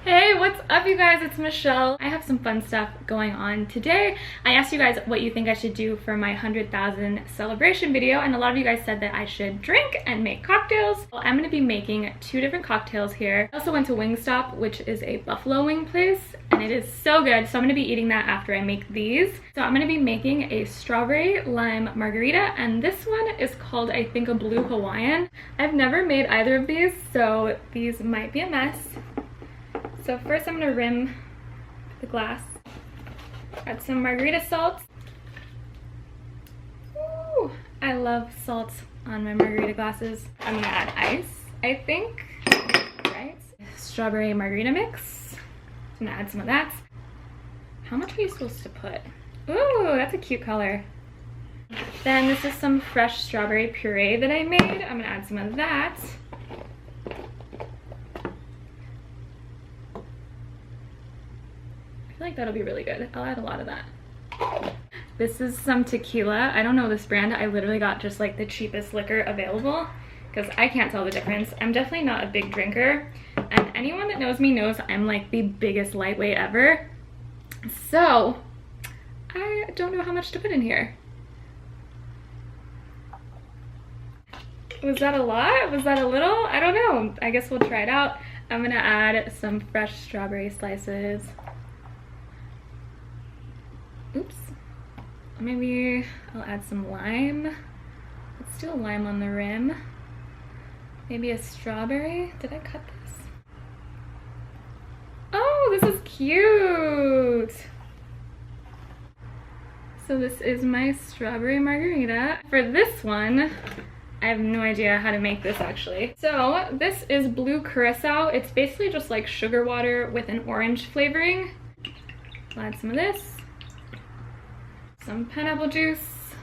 Hey, what's up you guys? It's Michelle. I have some fun stuff going on today. I asked you guys what you think I should do for my 100,000 celebration video, and a lot of you guys said that I should drink and make cocktails. Well, I'm gonna be making 2 different cocktails here. I also went to Wingstop, which is a buffalo wing place, and it is so good. So I'm gonna be eating that after I make these. So I'm gonna be making a strawberry lime margarita, and this one is called, I think, a blue Hawaiian. I've never made either of these, so these might be a mess. So first I'm gonna rim the glass. Add some margarita salt. Ooh, I love salt on my margarita glasses. I'm gonna add ice, I think, right? Strawberry margarita mix. I'm gonna add some of that. How much are you supposed to put? Ooh, that's a cute color. Then this is some fresh strawberry puree that I made. I'm gonna add some of that. I feel like that'll be really good. I'll add a lot of that. This is some tequila. I don't know this brand. I literally got just like the cheapest liquor available because I can't tell the difference. I'm definitely not a big drinker, and anyone that knows me knows I'm like the biggest lightweight ever. So I don't know how much to put in here. Was that a lot? Was that a little? I don't know. I guess we'll try it out. I'm gonna add some fresh strawberry slices. Oops. Maybe I'll add some lime. Let's do a lime on the rim. Maybe a strawberry. Did I cut this? Oh, this is cute. So this is my strawberry margarita. For this one, I have no idea how to make this actually. So this is blue curacao. It's basically just like sugar water with an orange flavoring. I'll add some of this. Some pineapple juice.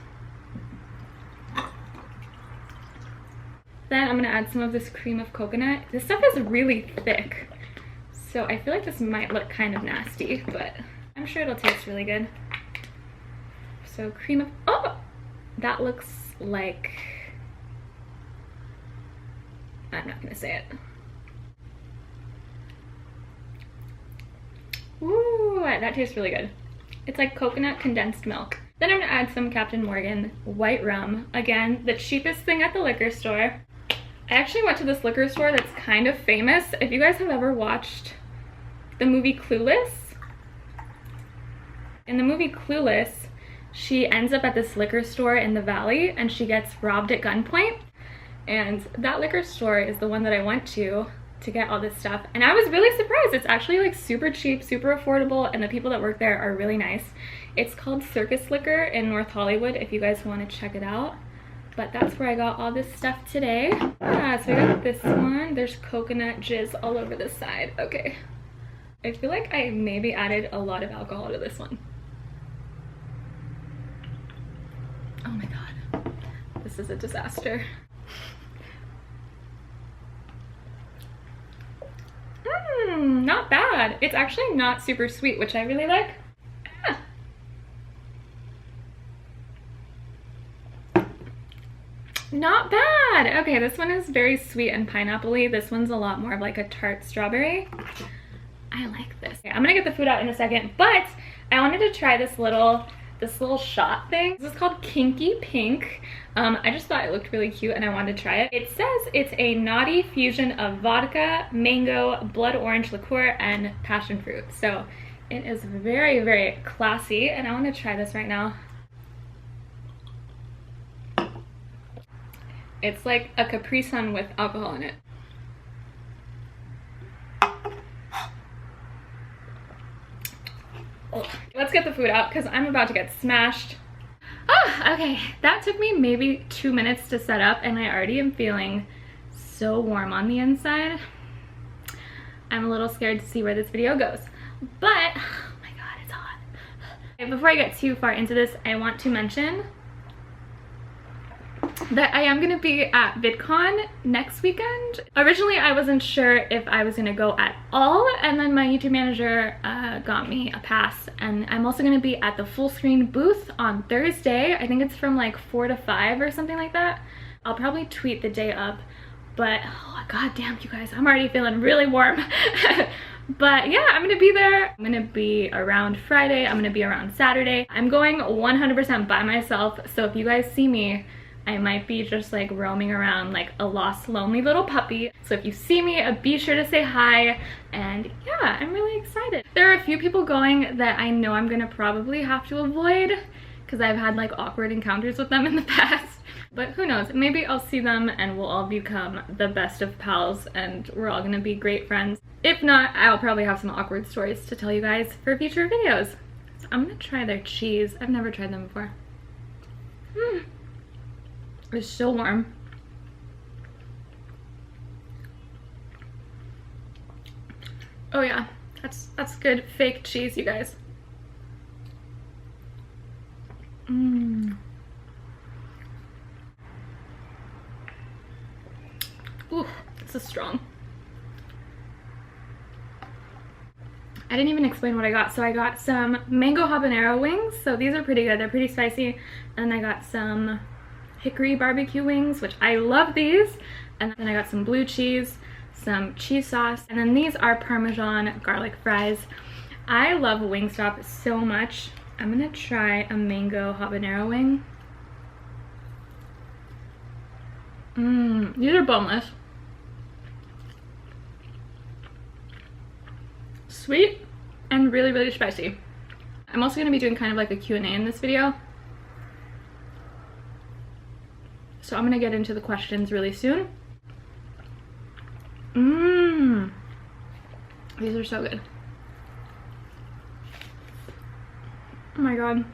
Then I'm gonna add some of this cream of coconut. This stuff is really thick, so I feel like this might look kind of nasty, but I'm sure it'll taste really good. So cream of, oh, that looks like, I'm not gonna say it. Ooh, that tastes really good. It's like coconut condensed milk. Then I'm gonna add some Captain Morgan white rum. Again, the cheapest thing at the liquor store. I actually went to this liquor store that's kind of famous. If you guys have ever watched the movie Clueless, in the movie Clueless, she ends up at this liquor store in the valley and she gets robbed at gunpoint. And that liquor store is the one that I went to get all this stuff, and I was really surprised. It's actually like super cheap, super affordable, and the people that work there are really nice. It's called Circus Liquor in North Hollywood if you guys want to check it out. But that's where I got all this stuff today. So we got this one. There's coconut jizz all over the side. Okay, I feel like I maybe added a lot of alcohol to this one. Oh my god, this is a disaster. Not bad. It's actually not super sweet, which I really like. Not bad. Okay, this one is very sweet and pineapple-y. This one's a lot more of like a tart strawberry. I like this. Okay, I'm gonna get the food out in a second, but I wanted to try this little shot thing. This is called Kinky Pink. I just thought it looked really cute and I wanted to try it. It says it's a naughty fusion of vodka, mango, blood orange liqueur, and passion fruit. So it is very, very classy, and I want to try this right now. It's like a Capri Sun with alcohol in it. Let's get the food out because I'm about to get smashed. Oh, okay, that took me maybe 2 minutes to set up, and I already am feeling so warm on the inside. I'm a little scared to see where this video goes, but oh my god, it's hot. Okay, before I get too far into this, I want to mention that I am going to be at VidCon next weekend. Originally, I wasn't sure if I was going to go at all, and then my YouTube manager got me a pass, and I'm also going to be at the full screen booth on Thursday. I think it's from like 4 to 5 or something like that. I'll probably tweet the day up, but oh god damn, you guys, I'm already feeling really warm. But yeah, I'm gonna be there. I'm gonna be around Friday. I'm gonna be around Saturday. I'm going 100% by myself. So if you guys see me, I might be just like roaming around like a lost, lonely little puppy. So if you see me, be sure to say hi. And yeah, I'm really excited. There are a few people going that I know I'm gonna probably have to avoid because I've had like awkward encounters with them in the past. But who knows, maybe I'll see them and we'll all become the best of pals and we're all gonna be great friends. If not, I'll probably have some awkward stories to tell you guys for future videos. So I'm gonna try their cheese. I've never tried them before. It's so warm. Oh yeah, that's good fake cheese, you guys. Ooh, this is strong. I didn't even explain what I got. So I got some mango habanero wings. So these are pretty good. They're pretty spicy. And I got some hickory barbecue wings, which I love these. And then I got some blue cheese, some cheese sauce, and then these are parmesan garlic fries. I love Wingstop so much. I'm gonna try a mango habanero wing. These are boneless. Sweet and really, really spicy. I'm also gonna be doing kind of like a Q&A in this video. So I'm gonna get into the questions really soon. These are so good. Oh my god.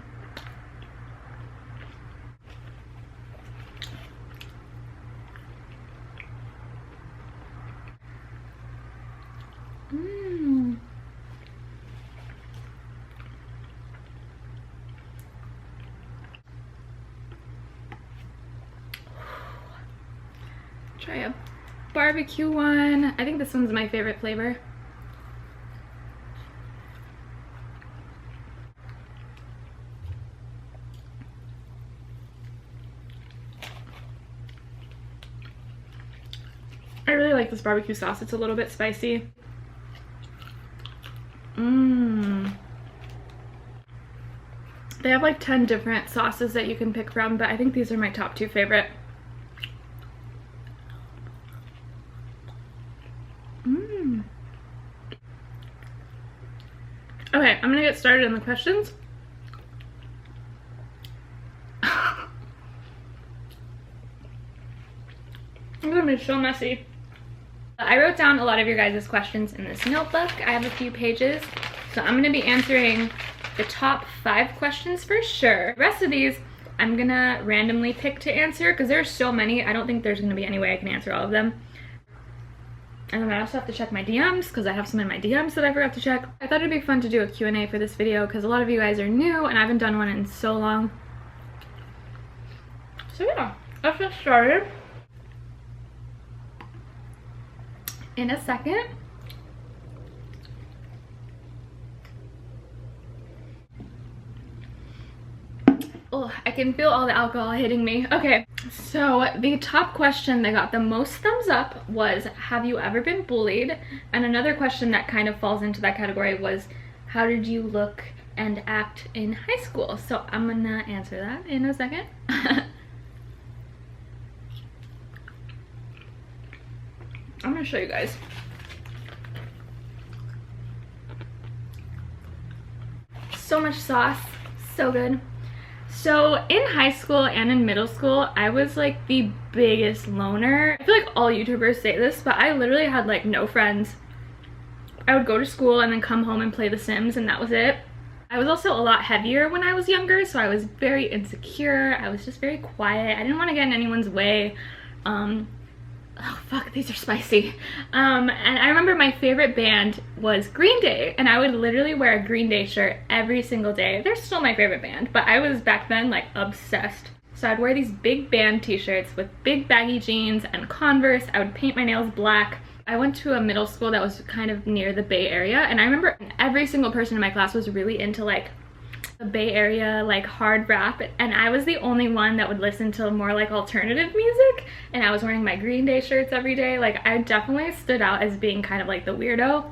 Try a barbecue one. I think this one's my favorite flavor. I really like this barbecue sauce. It's a little bit spicy. They have like 10 different sauces that you can pick from, but I think these are my top 2 favorite. Okay, I'm gonna get started on the questions. I'm gonna be so messy. I wrote down a lot of your guys' questions in this notebook. I have a few pages, so I'm gonna be answering the top 5 questions for sure. The rest of these, I'm gonna randomly pick to answer because there's so many. I don't think there's gonna be any way I can answer all of them. And then I also have to check my DMs because I have some in my DMs that I forgot to check. I thought it'd be fun to do a Q&A for this video because a lot of you guys are new and I haven't done one in so long. So yeah, let's get started. In a second. Oh, I can feel all the alcohol hitting me. Okay, so the top question that got the most thumbs up was, have you ever been bullied? And another question that kind of falls into that category was, how did you look and act in high school? So I'm gonna answer that in a second. I'm gonna show you guys. So much sauce, so good. So in high school and in middle school, I was like the biggest loner. I feel like all YouTubers say this, but I literally had like no friends. I would go to school and then come home and play The Sims, and that was it. I was also a lot heavier when I was younger, so I was very insecure. I was just very quiet. I didn't want to get in anyone's way. Oh fuck, these are spicy. And I remember my favorite band was Green Day, and I would literally wear a Green Day shirt every single day. They're still my favorite band, but I was back then like obsessed. So I'd wear these big band t-shirts with big baggy jeans and Converse. I would paint my nails black. I went to a middle school that was kind of near the Bay Area, and I remember every single person in my class was really into like the Bay Area like hard rap, and I was the only one that would listen to more like alternative music, and I was wearing my Green Day shirts every day. Like I definitely stood out as being kind of like the weirdo.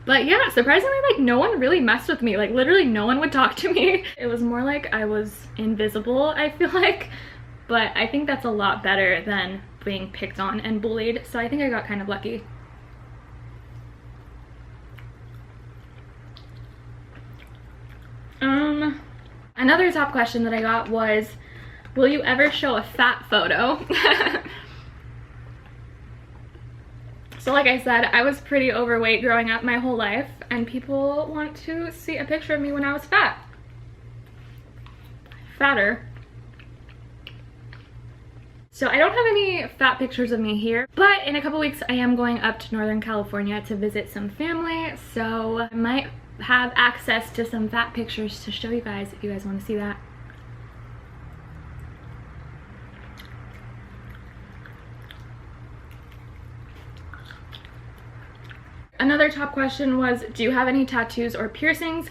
But yeah, surprisingly, like no one really messed with me. Like literally no one would talk to me. It was more like I was invisible, I feel like. But I think that's a lot better than being picked on and bullied. So I think I got kind of lucky. Another top question that I got was, will you ever show a fat photo? So like I said, I was pretty overweight growing up my whole life, and people want to see a picture of me when I was fat. Fatter. So I don't have any fat pictures of me here, but in a couple weeks I am going up to Northern California to visit some family, so I might have access to some fat pictures to show you guys if you guys want to see that. Another top question was, do you have any tattoos or piercings?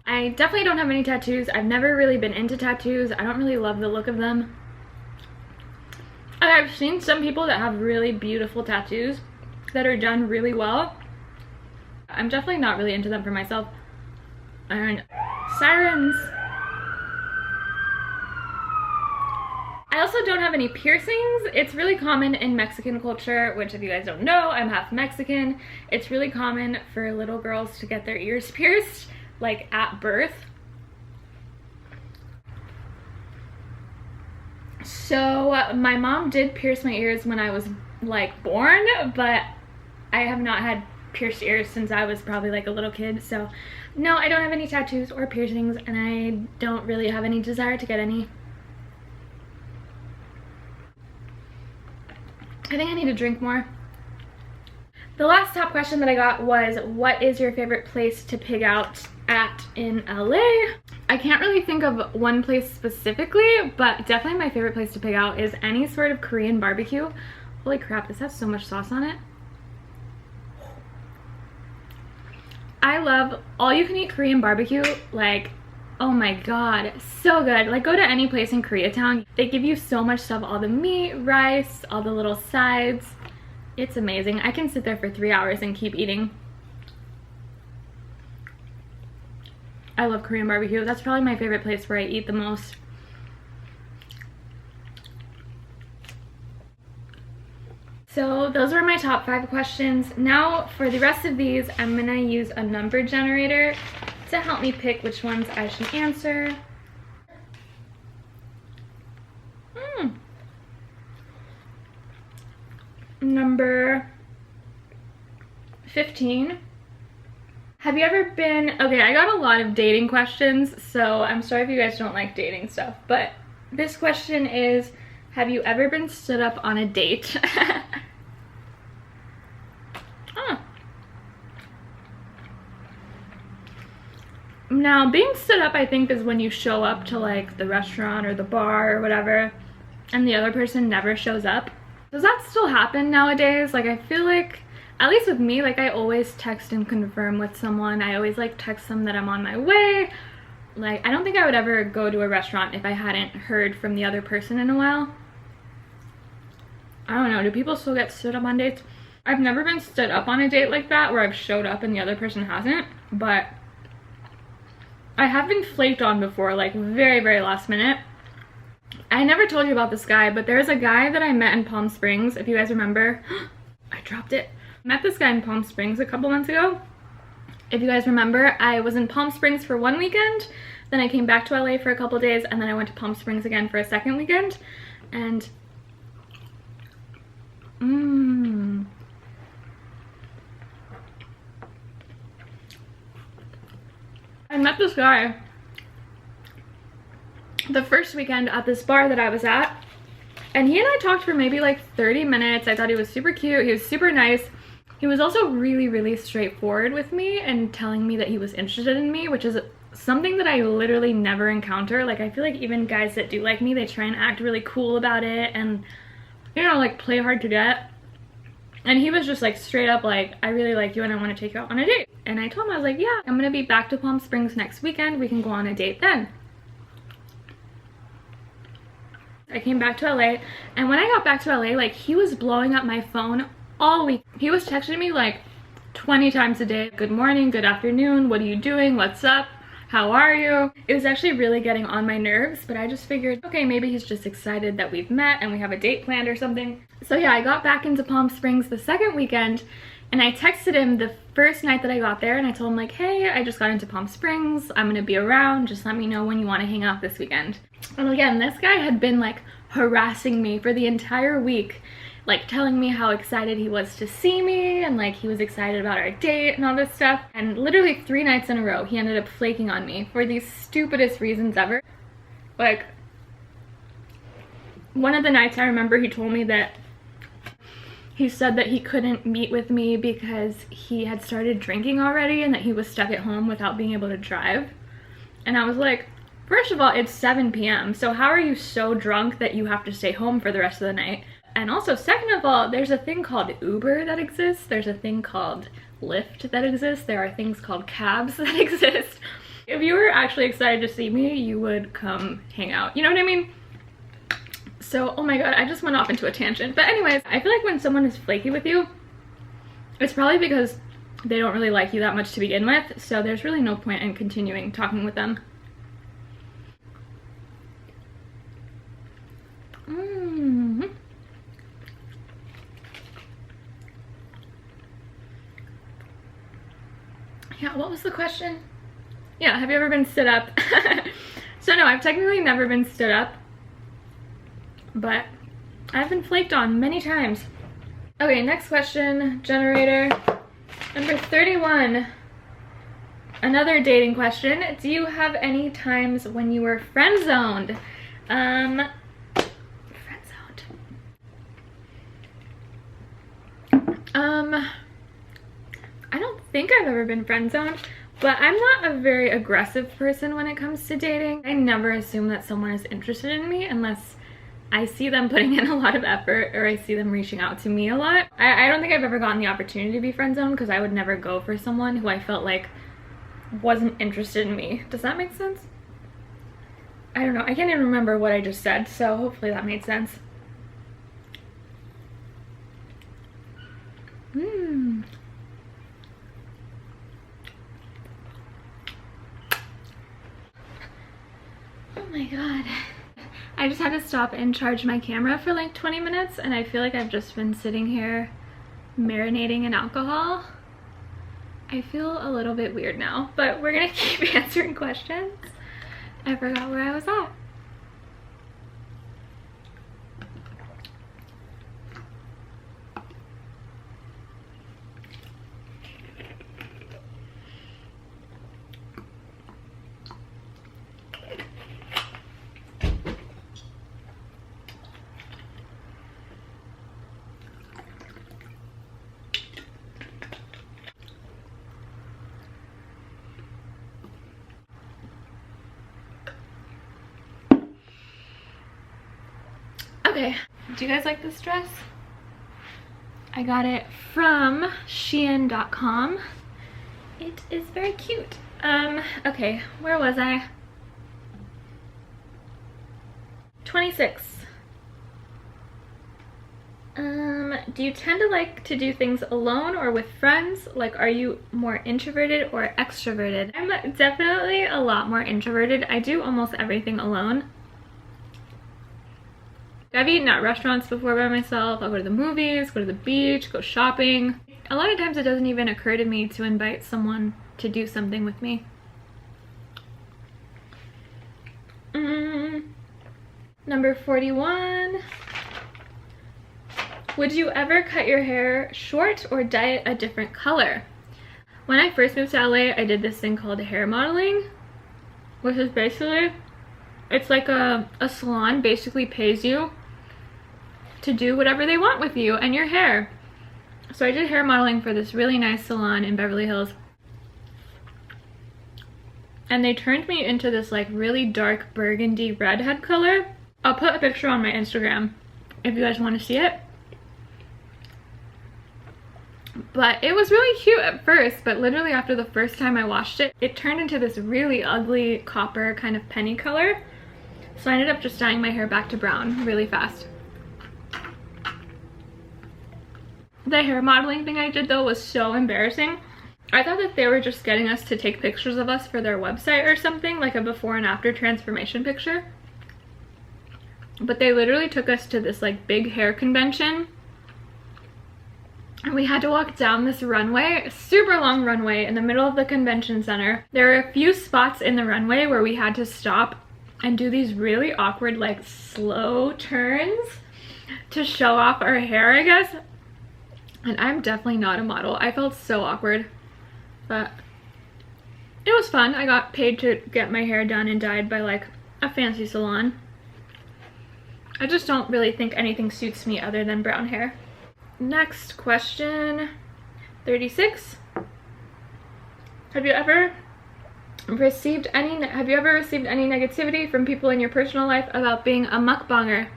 I definitely don't have any tattoos. I've never really been into tattoos. I don't really love the look of them. I've seen some people that have really beautiful tattoos that are done really well. I'm definitely not really into them for myself. And sirens. I also don't have any piercings. It's really common in Mexican culture, which if you guys don't know, I'm half Mexican. It's really common for little girls to get their ears pierced, like at birth. So my mom did pierce my ears when I was like born, but I have not had pierced ears since I was probably like a little kid. So no, I don't have any tattoos or piercings, and I don't really have any desire to get any. I think I need to drink more. The last top question that I got was, what is your favorite place to pig out at in LA? I can't really think of one place specifically, but definitely my favorite place to pig out is any sort of Korean barbecue. Holy crap, this has so much sauce on it. I love all you can eat Korean barbecue. Like, oh my god, so good. Like, go to any place in Koreatown. They give you so much stuff, all the meat, rice, all the little sides. It's amazing. I can sit there for 3 hours and keep eating. I love Korean barbecue. That's probably my favorite place where I eat the most. So those were my top 5 questions. Now for the rest of these, I'm gonna use a number generator to help me pick which ones I should answer. Number 15. Have you ever been, okay, I got a lot of dating questions, so I'm sorry if you guys don't like dating stuff, but this question is, have you ever been stood up on a date? Now, being stood up, I think, is when you show up to like the restaurant or the bar or whatever, and the other person never shows up. Does that still happen nowadays? Like, I feel like, at least with me, like I always text and confirm with someone. I always like text them that I'm on my way. Like, I don't think I would ever go to a restaurant if I hadn't heard from the other person in a while. I don't know, do people still get stood up on dates? I've never been stood up on a date like that where I've showed up and the other person hasn't, but I have been flaked on before, like very, very last minute. I never told you about this guy, but there's a guy that I met in Palm Springs, if you guys remember. I dropped it. Met this guy in Palm Springs a couple months ago. If you guys remember, I was in Palm Springs for one weekend, then I came back to LA for a couple days, and then I went to Palm Springs again for a second weekend. And I met this guy the first weekend at this bar that I was at, and he and I talked for maybe like 30 minutes. I thought he was super cute. He was super nice. He was also really, really straightforward with me and telling me that he was interested in me, which is something that I literally never encounter. Like, I feel like even guys that do like me, they try and act really cool about it and, you know, like play hard to get. And he was just like straight up like, I really like you and I want to take you out on a date. And I told him, I was like, yeah, I'm gonna be back to Palm Springs next weekend. We can go on a date then. I came back to LA, and when I got back to LA, like, he was blowing up my phone all week. He was texting me like 20 times a day. Good morning, good afternoon, what are you doing, what's up, how are you? It was actually really getting on my nerves, but I just figured, okay, maybe he's just excited that we've met and we have a date planned or something. So yeah, I got back into Palm Springs the second weekend, and I texted him the first night that I got there, and I told him like, hey, I just got into Palm Springs, I'm gonna be around, just let me know when you want to hang out this weekend. And again, this guy had been like harassing me for the entire week, like telling me how excited he was to see me and like he was excited about our date and all this stuff. And literally 3 nights in a row, he ended up flaking on me for the stupidest reasons ever. Like, one of the nights I remember he told me that he said that he couldn't meet with me because he had started drinking already and that he was stuck at home without being able to drive. And I was like, first of all, it's 7 p.m. so how are you so drunk that you have to stay home for the rest of the night? And also, second of all, there's a thing called Uber that exists. There's a thing called Lyft that exists. There are things called cabs that exist. If you were actually excited to see me, you would come hang out. You know what I mean? So, oh my god, I just went off into a tangent. But anyways, I feel like when someone is flaky with you, it's probably because they don't really like you that much to begin with. So there's really no point in continuing talking with them. Yeah, what was the question? Yeah, have you ever been stood up? So no, I've technically never been stood up, but I've been flaked on many times. Okay, next question, generator. Number 31. Another dating question. Do you have any times when you were friend-zoned? Friend-zoned. I don't think I've ever been friend-zoned, but I'm not a very aggressive person when it comes to dating. I never assume that someone is interested in me unless I see them putting in a lot of effort or I see them reaching out to me a lot. I don't think I've ever gotten the opportunity to be friend-zoned because I would never go for someone who I felt like wasn't interested in me. Does that make sense? I don't know. I can't even remember what I just said, so hopefully that made sense. Oh my god. I just had to stop and charge my camera for like 20 minutes and I feel like I've just been sitting here marinating in alcohol. I feel a little bit weird now, but we're gonna keep answering questions. I forgot where I was at. Okay, do you guys like this dress? I got it from Shein.com. It is very cute. Okay, where was I? 26. Do you tend to like to do things alone or with friends? Like, are you more introverted or extroverted? I'm definitely a lot more introverted. I do almost everything alone. I've eaten at restaurants before by myself. I'll go to the movies, go to the beach, go shopping. A lot of times it doesn't even occur to me to invite someone to do something with me. Number 41. Would you ever cut your hair short or dye it a different color? When I first moved to LA, I did this thing called hair modeling, which is basically, it's like a salon basically pays you to do whatever they want with you and your hair. So I did hair modeling for this really nice salon in Beverly Hills. And they turned me into this like really dark burgundy redhead color. I'll put a picture on my Instagram if you guys want to see it. But it was really cute at first, but literally after the first time I washed it, it turned into this really ugly copper kind of penny color. So I ended up just dyeing my hair back to brown really fast. The hair modeling thing I did though was so embarrassing. I thought that they were just getting us to take pictures of us for their website or something, like a before and after transformation picture. But they literally took us to this like big hair convention. And we had to walk down this runway, a super long runway in the middle of the convention center. There were a few spots in the runway where we had to stop and do these really awkward like slow turns to show off our hair, I guess. And I'm definitely not a model. I felt so awkward, but it was fun. I got paid to get my hair done and dyed by like a fancy salon. I just don't really think anything suits me other than brown hair. Next question, 36. Have you ever received any negativity from people in your personal life about being a mukbanger?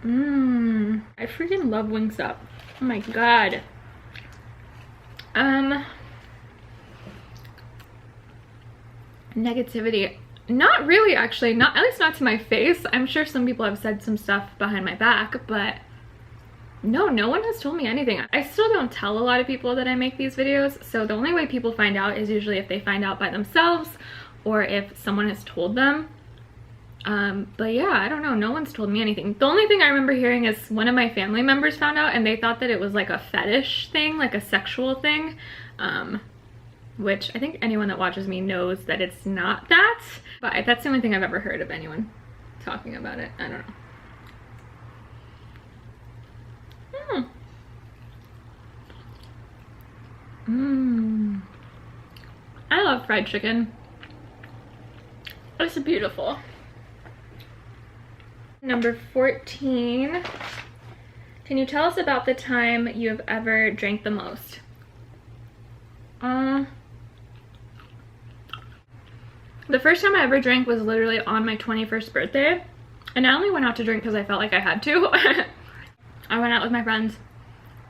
I freaking love Wingstop. Oh my god. Negativity. Not really, actually. Not, at least not to my face. I'm sure some people have said some stuff behind my back, but no one has told me anything. I still don't tell a lot of people that I make these videos, so the only way people find out is usually if they find out by themselves or if someone has told them. But yeah, I don't know. No one's told me anything. The only thing I remember hearing is one of my family members found out and they thought that it was like a fetish thing, like a sexual thing, which I think anyone that watches me knows that it's not that. But that's the only thing I've ever heard of anyone talking about it. I don't know. I love fried chicken. It's beautiful. Number 14. Can you tell us about the time you have ever drank the most? The first time I ever drank was literally on my 21st birthday. And I only went out to drink because I felt like I had to. I went out with my friends.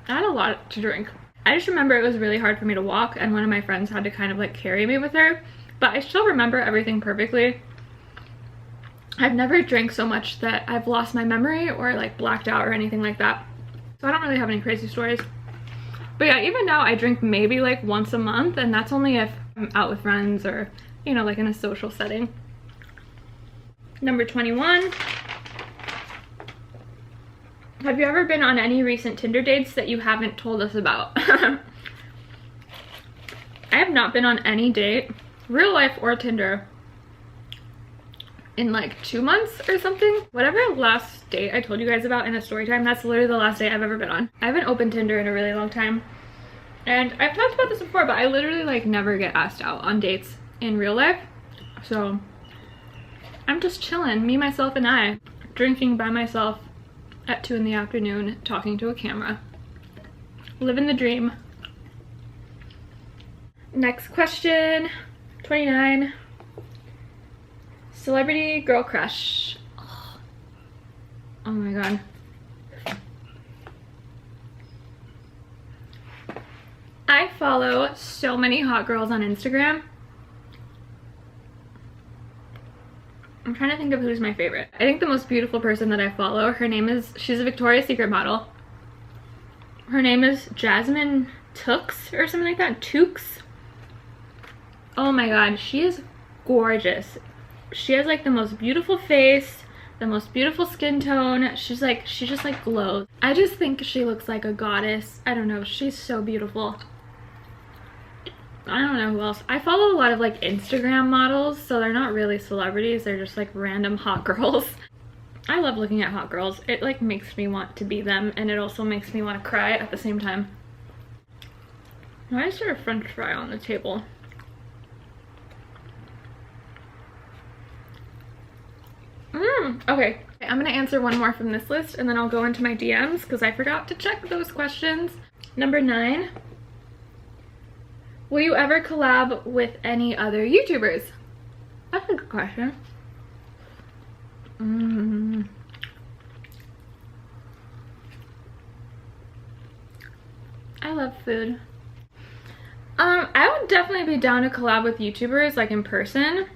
I had a lot to drink. I just remember it was really hard for me to walk and one of my friends had to kind of like carry me with her. But I still remember everything perfectly. I've never drank so much that I've lost my memory or like blacked out or anything like that. So I don't really have any crazy stories. But yeah, even now I drink maybe like once a month, and that's only if I'm out with friends or, you know, like in a social setting. Number 21. Have you ever been on any recent Tinder dates that you haven't told us about? I have not been on any date, real life or Tinder, in like 2 months or something. Whatever last date I told you guys about in a story time, that's literally the last date I've ever been on. I haven't opened Tinder in a really long time. And I've talked about this before, but I literally like never get asked out on dates in real life. So I'm just chilling, me, myself, and I, drinking by myself at 2 in the afternoon, talking to a camera. Living the dream. Next question, 29. Celebrity girl crush. Oh my god. I follow so many hot girls on Instagram. I'm trying to think of who's my favorite. I think the most beautiful person that I follow, she's a Victoria's Secret model. Her name is Jasmine Tooks or something like that. Tooks. Oh my god, she is gorgeous. She has like the most beautiful face, the most beautiful skin tone. She just like glows. I just think she looks like a goddess. I don't know, she's so beautiful. I don't know who else. I follow a lot of like Instagram models, so they're not really celebrities, they're just like random hot girls. I love looking at hot girls. It like makes me want to be them, and it also makes me want to cry at the same time. Why is there a french fry on the table? Okay, I'm gonna answer one more from this list and then I'll go into my DMs because I forgot to check those questions. Number 9. Will you ever collab with any other YouTubers? That's a good question. I love food. I would definitely be down to collab with YouTubers like in person.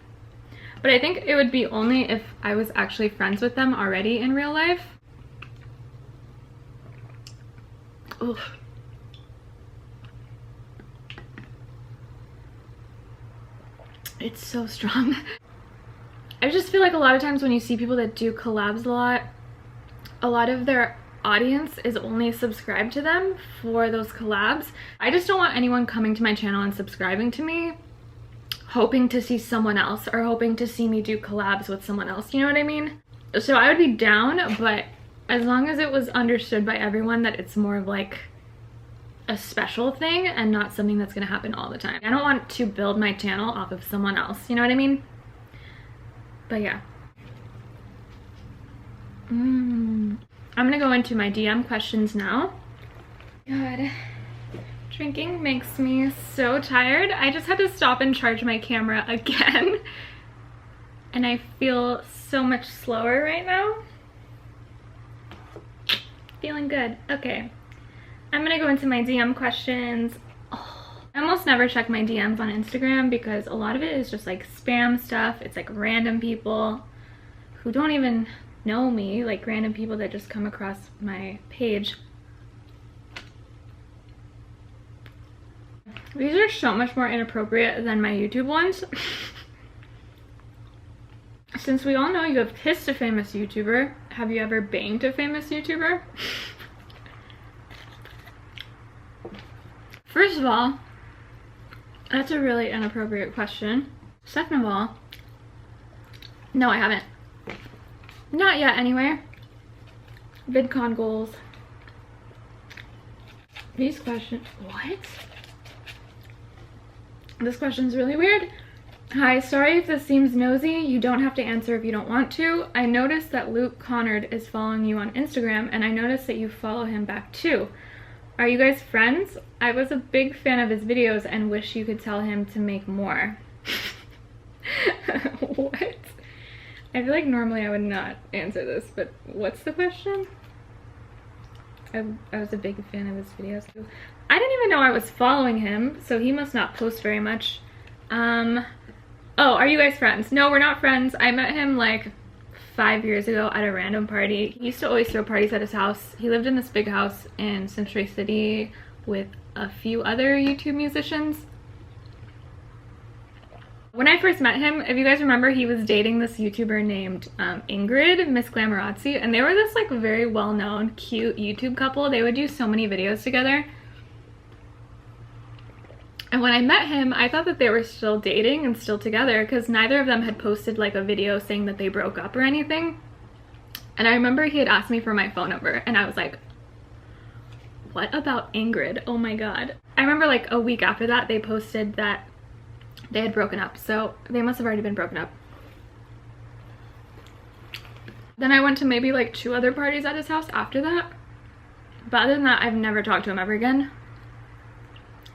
But I think it would be only if I was actually friends with them already in real life. Ugh. It's so strong. I just feel like a lot of times when you see people that do collabs a lot of their audience is only subscribed to them for those collabs. I just don't want anyone coming to my channel and subscribing to me hoping to see someone else or hoping to see me do collabs with someone else, you know what I mean? So I would be down, but as long as it was understood by everyone that it's more of like a special thing and not something that's gonna happen all the time. I don't want to build my channel off of someone else, you know what I mean? But yeah. I'm gonna go into my DM questions now. God, drinking makes me so tired. I just had to stop and charge my camera again. And I feel so much slower right now. Feeling good. Okay. I'm gonna go into my DM questions. Oh, I almost never check my DMs on Instagram because a lot of it is just like spam stuff. It's like random people who don't even know me, like random people that just come across my page. These are so much more inappropriate than my YouTube ones. Since we all know you have kissed a famous YouTuber, have you ever banged a famous YouTuber? First of all, that's a really inappropriate question. Second of all, no, I haven't. Not yet, anyway. VidCon goals. These questions, what? This question's really weird. Hi, sorry if this seems nosy. You don't have to answer if you don't want to. I noticed that Luke Connard is following you on Instagram, and I noticed that you follow him back too. Are you guys friends? I was a big fan of his videos and wish you could tell him to make more. What? I feel like normally I would not answer this, but what's the question? I was a big fan of his videos. I didn't even know I was following him, so he must not post very much. Oh, are you guys friends? No, we're not friends. I met him like 5 years ago at a random party. He used to always throw parties at his house. He lived in this big house in Century City with a few other YouTube musicians. When I first met him, if you guys remember, he was dating this YouTuber named Ingrid, Miss Glamorazzi, and they were this like very well-known, cute YouTube couple. They would do so many videos together. And when I met him, I thought that they were still dating and still together because neither of them had posted like a video saying that they broke up or anything. And I remember he had asked me for my phone number and I was like, what about Ingrid? Oh my god. I remember like a week after that, they posted that they had broken up. So they must have already been broken up. Then I went to maybe like 2 other parties at his house after that. But other than that, I've never talked to him ever again.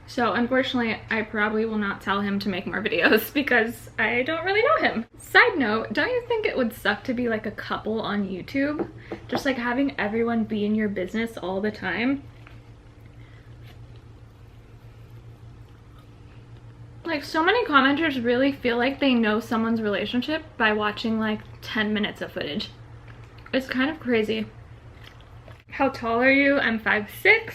So unfortunately, I probably will not tell him to make more videos because I don't really know him. Side note, don't you think it would suck to be like a couple on YouTube? Just like having everyone be in your business all the time. Like so many commenters really feel like they know someone's relationship by watching like 10 minutes of footage. It's kind of crazy. How tall are you? I'm 5'6".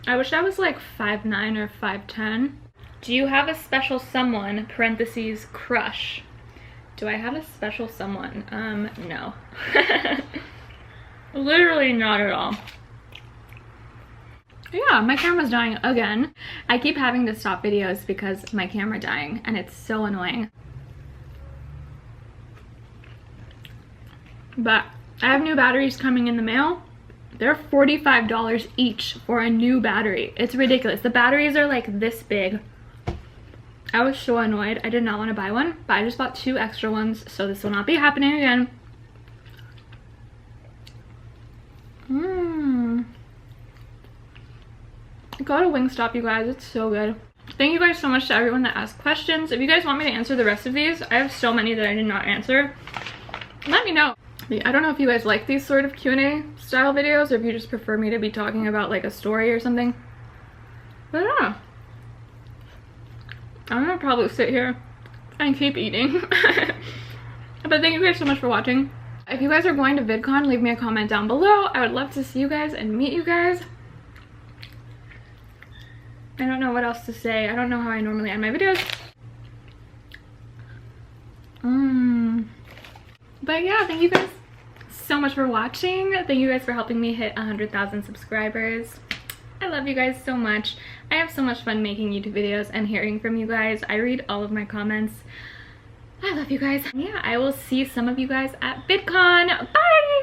I wish I was like 5'9" or 5'10". Do you have a special someone, parentheses, crush? Do I have a special someone? No. Literally not at all. Yeah, my camera's dying again. I keep having to stop videos because my camera's dying and it's so annoying. But I have new batteries coming in the mail. They're $45 each for a new battery. It's ridiculous. The batteries are like this big. I was so annoyed. I did not want to buy one, but I just bought 2 extra ones, so this will not be happening again. Go to Wingstop, you guys. It's so good. Thank you guys so much to everyone that asked questions. If you guys want me to answer the rest of these, I have so many that I did not answer. Let me know. I don't know if you guys like these sort of Q&A style videos or if you just prefer me to be talking about like a story or something. But yeah. I'm gonna probably sit here and keep eating. But thank you guys so much for watching. If you guys are going to VidCon, leave me a comment down below. I would love to see you guys and meet you guys. I don't know what else to say. I don't know how I normally end my videos. But yeah, thank you guys so much for watching. Thank you guys for helping me hit 100,000 subscribers. I love you guys so much. I have so much fun making YouTube videos and hearing from you guys. I read all of my comments. I love you guys. Yeah, I will see some of you guys at VidCon. Bye!